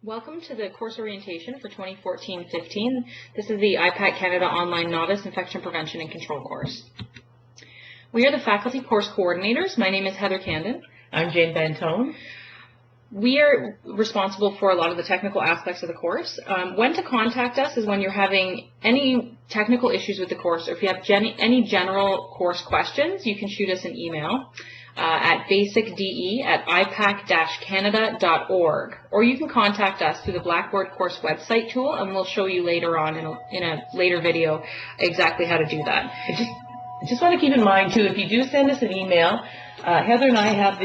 Welcome to the course orientation for 2014-15. This is the IPAC Canada Online Novice Infection Prevention and Control course. We are the faculty course coordinators. My name is Heather Candon. I'm Jane Bantone. We are responsible for a lot of the technical aspects of the course. When to contact us is when you're having any technical issues with the course, or if you have any general course questions, you can shoot us an email at basicde@ipac-canada.org, or you can contact us through the Blackboard course website tool, and we'll show you later on in a later video exactly how to do that. I just want to keep in mind too, if you do send us an email, Heather and I have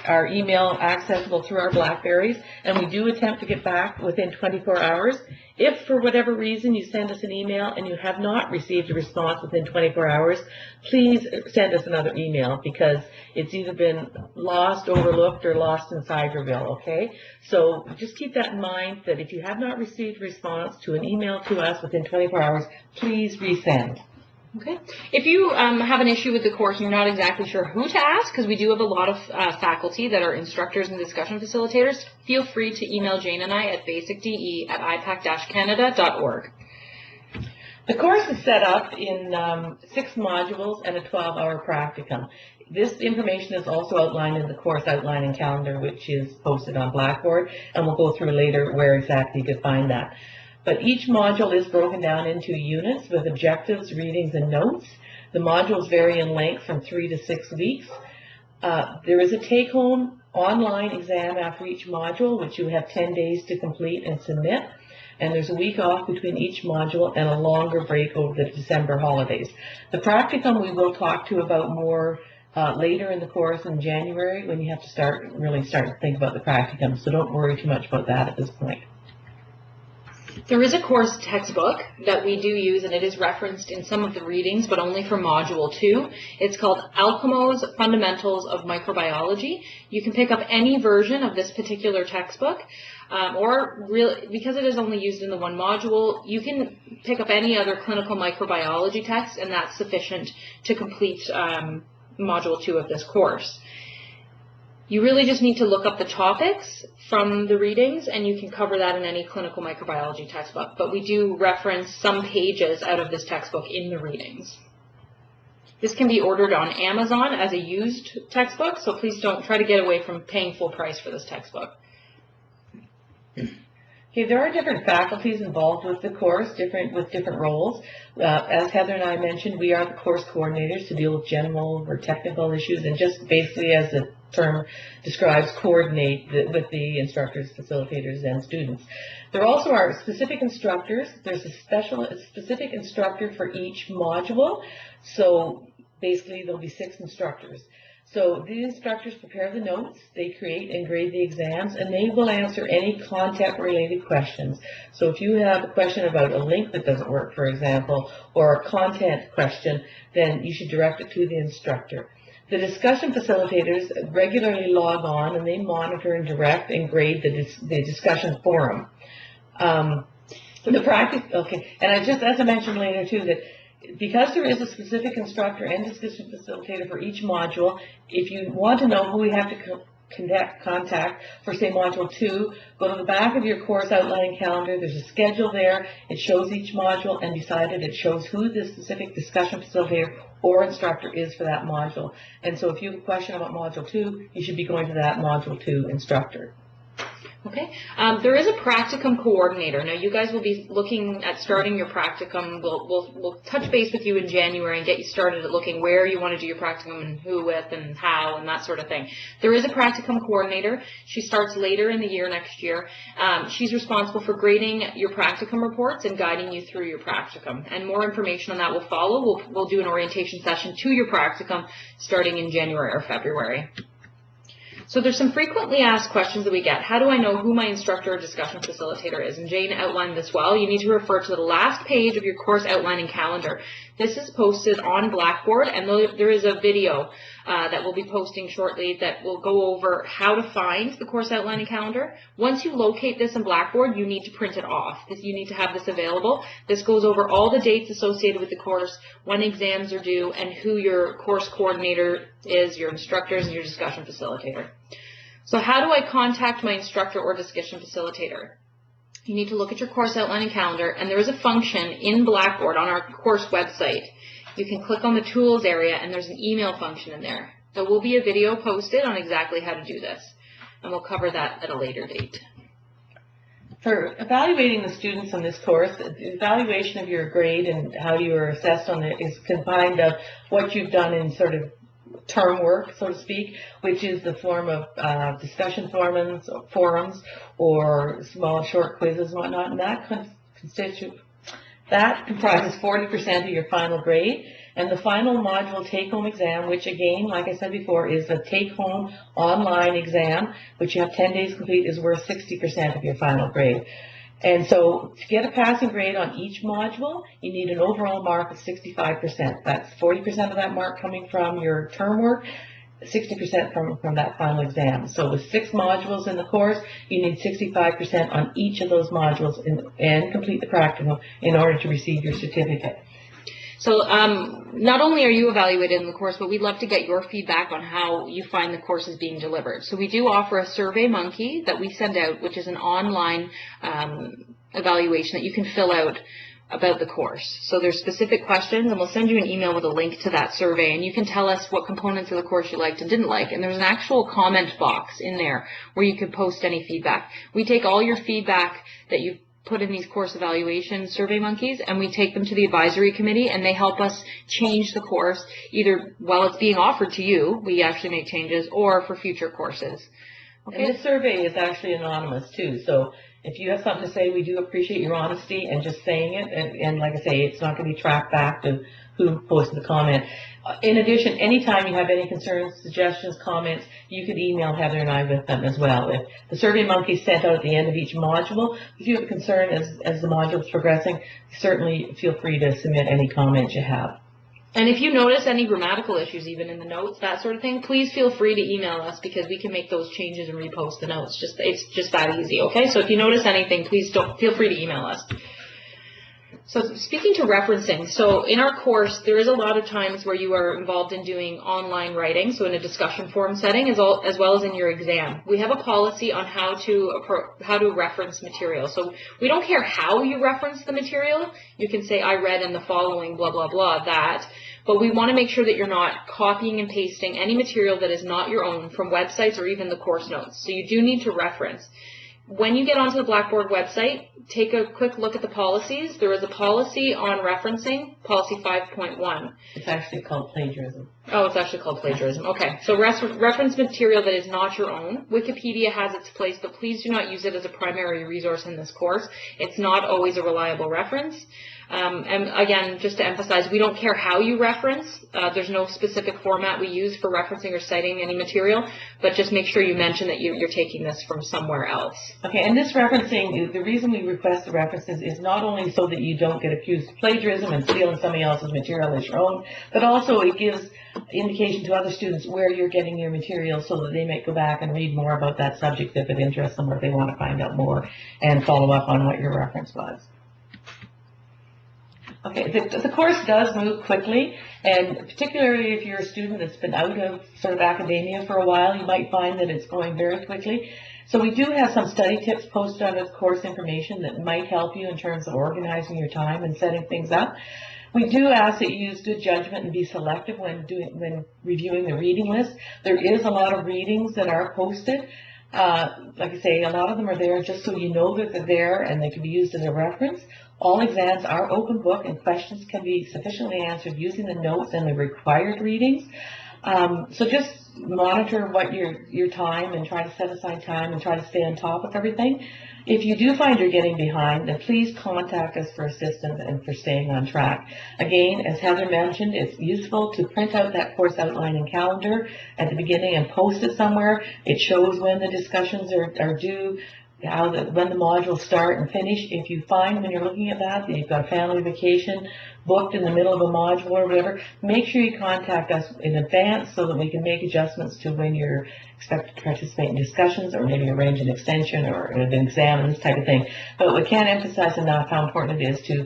our email accessible through our Blackberries, and we do attempt to get back within 24 hours. If for whatever reason you send us an email and you have not received a response within 24 hours, please send us another email, because it's either been lost, overlooked, or lost in Cyberville, okay? So just keep that in mind, that if you have not received a response to an email to us within 24 hours, please resend. Okay. If you have an issue with the course and you're not exactly sure who to ask, because we do have a lot of faculty that are instructors and discussion facilitators, feel free to email Jane and I at basicde@ipac-canada.org. The course is set up in 6 modules and a 12-hour practicum. This information is also outlined in the course outlining calendar, which is posted on Blackboard, and we'll go through later where exactly you can find that. But each module is broken down into units with objectives, readings, and notes. The modules vary in length from 3 to 6 weeks. There is a take-home online exam after each module, which you have 10 days to complete and submit. And there's a week off between each module and a longer break over the December holidays. The practicum we will talk to about more later in the course in January, when you have to really start to think about the practicum. So don't worry too much about that at this point. There is a course textbook that we do use, and it is referenced in some of the readings, but only for Module 2. It's called Alchemo's Fundamentals of Microbiology. You can pick up any version of this particular textbook, or really, because it is only used in the one module, you can pick up any other clinical microbiology text, and that's sufficient to complete Module 2 of this course. You really just need to look up the topics from the readings, and you can cover that in any clinical microbiology textbook. But we do reference some pages out of this textbook in the readings. This can be ordered on Amazon as a used textbook, so please don't try to get away from paying full price for this textbook. Okay, there are different faculties involved with the course, with different roles. As Heather and I mentioned, we are the course coordinators to deal with general or technical issues, and just basically, as the term describes, coordinate with the instructors, facilitators, and students. There also are specific instructors. There's a specific instructor for each module. So basically, there'll be 6 instructors. So these instructors prepare the notes, they create and grade the exams, and they will answer any content-related questions. So if you have a question about a link that doesn't work, for example, or a content question, then you should direct it to the instructor. The discussion facilitators regularly log on, and they monitor and direct and grade the discussion forum. And as I mentioned later too, that because there is a specific instructor and discussion facilitator for each module, if you want to know who we have to contact for, say, Module 2, go to the back of your course outlining calendar. There's a schedule there. It shows each module, and beside it, it shows who the specific discussion facilitator or instructor is for that module. And so if you have a question about Module 2, you should be going to that Module 2 instructor. Okay. There is a practicum coordinator. Now, you guys will be looking at starting your practicum. We'll touch base with you in January and get you started at looking where you want to do your practicum and who with and how and that sort of thing. There is a practicum coordinator. She starts later in the year next year. She's responsible for grading your practicum reports and guiding you through your practicum. And more information on that will follow. We'll do an orientation session to your practicum starting in January or February. So there's some frequently asked questions that we get. How do I know who my instructor or discussion facilitator is? And Jane outlined this well. You need to refer to the last page of your course outlining calendar. This is posted on Blackboard, and there is a video that we'll be posting shortly that will go over how to find the course outlining calendar. Once you locate this in Blackboard, you need to print it off. You need to have this available. This goes over all the dates associated with the course, when exams are due, and who your course coordinator is, your instructors, and your discussion facilitator. So how do I contact my instructor or discussion facilitator? you need to look at your course outline and calendar, and there is a function in Blackboard on our course website. You can click on the tools area, and there's an email function in there. There will be a video posted on exactly how to do this, and we'll cover that at a later date. For evaluating the students on this course, the evaluation of your grade and how you are assessed on it is combined of what you've done in sort of term work, so to speak, which is the form of discussion forums or small short quizzes and whatnot, and that comprises 40% of your final grade. And the final module take-home exam, which again, like I said before, is a take-home online exam, which you have 10 days complete, is worth 60% of your final grade. And so to get a passing grade on each module, you need an overall mark of 65%. That's 40% of that mark coming from your term work, 60% from that final exam. So with 6 modules in the course, you need 65% on each of those modules and complete the practical in order to receive your certificate. So not only are you evaluated in the course, but we'd love to get your feedback on how you find the courses being delivered. So we do offer a Survey Monkey that we send out, which is an online evaluation that you can fill out about the course. So there's specific questions, and we'll send you an email with a link to that survey, and you can tell us what components of the course you liked and didn't like. And there's an actual comment box in there where you could post any feedback. We take all your feedback that you've put in these course evaluation Survey Monkeys, and we take them to the advisory committee, and they help us change the course either while it's being offered to you, we actually make changes, or for future courses. Okay. And this survey is actually anonymous too, so if you have something to say, we do appreciate your honesty and just saying it, and like I say, it's not going to be tracked back to who posted the comment. In addition, anytime you have any concerns, suggestions, comments, you could email Heather and I with them as well. If the Survey Monkey is sent out at the end of each module, if you have a concern as the module is progressing, certainly feel free to submit any comments you have. And if you notice any grammatical issues, even in the notes, that sort of thing, please feel free to email us because we can make those changes and repost the notes. It's just that easy, okay? So if you notice anything, please feel free to email us. So speaking to referencing, so in our course, there is a lot of times where you are involved in doing online writing, so in a discussion forum setting, as well as in your exam. We have a policy on how to reference material. So we don't care how you reference the material. You can say, I read in the following, blah, blah, blah, that. But we want to make sure that you're not copying and pasting any material that is not your own from websites or even the course notes. So you do need to reference. When you get onto the Blackboard website, take a quick look at the policies. There is a policy on referencing, policy 5.1. It's actually called plagiarism. Oh, it's actually called plagiarism. Okay. So reference material that is not your own. Wikipedia has its place, but please do not use it as a primary resource in this course. It's not always a reliable reference. And again, just to emphasize, we don't care how you reference. There's no specific format we use for referencing or citing any material, but just make sure you mention that you're taking this from somewhere else. Okay, and this referencing, the reason we request the references is not only so that you don't get accused of plagiarism and stealing somebody else's material as your own, but also it gives indication to other students where you're getting your material so that they might go back and read more about that subject if it interests them or if they want to find out more and follow up on what your reference was. Okay, the course does move quickly, and particularly if you're a student that's been out of sort of academia for a while, you might find that it's going very quickly. So we do have some study tips posted on the course information that might help you in terms of organizing your time and setting things up. We do ask that you use good judgment and be selective when reviewing the reading list. There is a lot of readings that are posted. Like I say, a lot of them are there just so you know that they're there and they can be used as a reference. All exams are open book and questions can be sufficiently answered using the notes and the required readings. So just monitor what your time and try to set aside time and try to stay on top of everything. If you do find you're getting behind, then please contact us for assistance and for staying on track. Again, as Heather mentioned, it's useful to print out that course outline and calendar at the beginning and post it somewhere. It shows when the discussions are due, when the modules start and finish. If you find when you're looking at that you've got a family vacation booked in the middle of a module or whatever, make sure you contact us in advance so that we can make adjustments to when you're expected to participate in discussions or maybe arrange an extension or an exam and this type of thing. But we can't emphasize enough how important it is to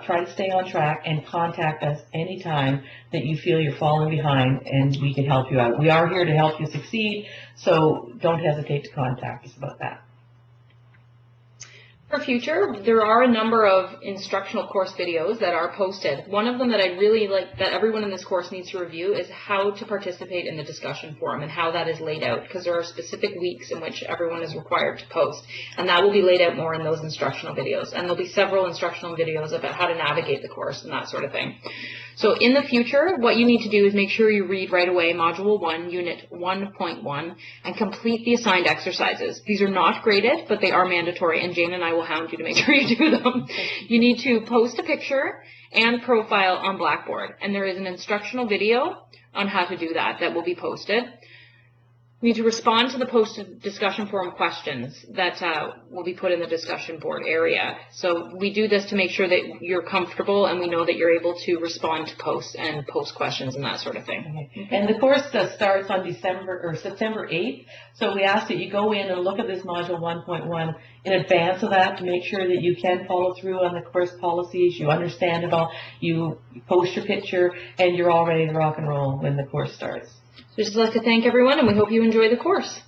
try to stay on track and contact us anytime that you feel you're falling behind and we can help you out. We are here to help you succeed, so don't hesitate to contact us about that. For future, there are a number of instructional course videos that are posted. One of them that I really like, that everyone in this course needs to review, is how to participate in the discussion forum and how that is laid out, because there are specific weeks in which everyone is required to post, and that will be laid out more in those instructional videos. And there'll be several instructional videos about how to navigate the course and that sort of thing. So in the future, what you need to do is make sure you read right away Module 1, Unit 1.1, and complete the assigned exercises. These are not graded, but they are mandatory, and Jane and I will hound you to make sure you do them. You need to post a picture and profile on Blackboard, and there is an instructional video on how to do that that will be posted. You need to respond to the posted discussion forum questions that will be put in the discussion board area. So we do this to make sure that you're comfortable and we know that you're able to respond to posts and post questions and that sort of thing. Okay. And the course starts on September 8th. So we ask that you go in and look at this module 1.1 in advance of that to make sure that you can follow through on the course policies, you understand it all, you post your picture, and you're all ready to rock and roll when the course starts. So just like to thank everyone, and we hope you enjoy the course.